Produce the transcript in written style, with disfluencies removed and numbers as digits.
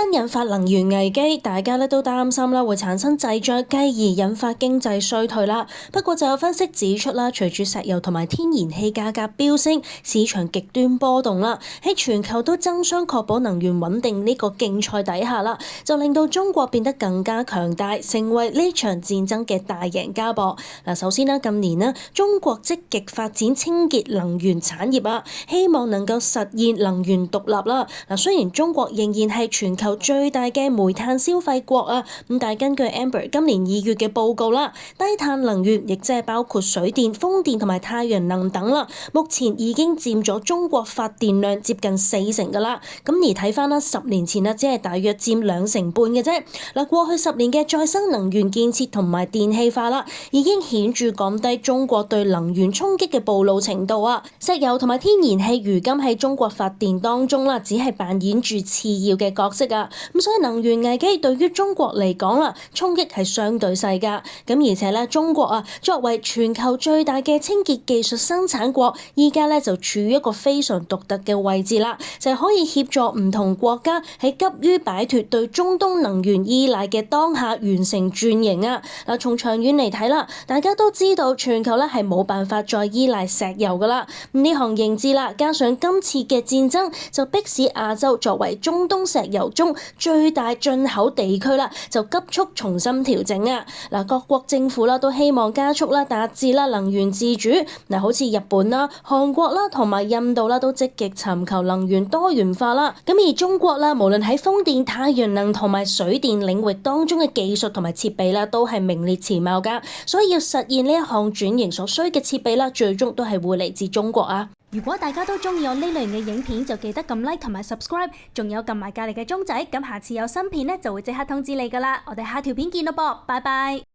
爭引發能源危機，大家咧都擔心啦會產生滯脹，繼而引發經濟衰退啦。不過就有分析指出啦，隨住石油同埋天然氣價格飆升，市場極端波動啦，喺全球都爭相確保能源穩定呢個競賽底下啦，就令到中國變得更加強大，成為呢場戰爭嘅大贏家噃。嗱，首先啦，近年啦，中國積極發展清潔能源產業啊，希望能夠實現能源獨立啦。嗱，雖然中國仍然係全球最大嘅煤炭消費國啊，咁但係根據 Amber 今年2月嘅報告啦，低碳能源亦即係包括水電、風電同埋太陽能等啦，目前已經佔咗中國發電量接近40%噶啦。咁而睇翻啦，10年前啊，只係大約佔2成半嘅啫。嗱，過去10年嘅再生能源建設同埋電氣化啦，已經顯著降低中國對能源衝擊嘅暴露程度啊。石油同埋天然氣如今喺中國發電當中啦，只係扮演住次要嘅角色啊。咁所以能源危機對於中國嚟講啦，衝擊係相對細噶。咁而且咧，中國啊作為全球最大嘅清潔技術生產國，依家咧就處於一個非常獨特嘅位置啦，就係可以協助唔同國家喺急於擺脫對中東能源依賴嘅當下完成轉型啊。嗱，從長遠嚟睇啦，大家都知道全球咧係冇辦法再依賴石油噶啦。呢項認知啦，加上今次嘅戰爭，就迫使亞洲作為中東石油中最大進口地區啦，就急速重新調整啊！嗱，各國政府啦都希望加速啦達至啦能源自主。嗱，好似日本啦、韓國啦同埋印度啦都積極尋求能源多元化啦。咁而中國啦，無論喺風電、太陽能同埋水電領域當中嘅技術同埋設備啦，都係名列前茅噶。所以要實現呢一項轉型所需嘅設備啦，最終都係會嚟自中國啊！如果大家都中意我呢類型嘅影片，就記得撳 like 同埋 subscribe， 仲有撳埋隔離嘅鐘仔，咁下次有新片呢，就會即刻通知你噶啦。我哋下條片見咯噃，拜拜。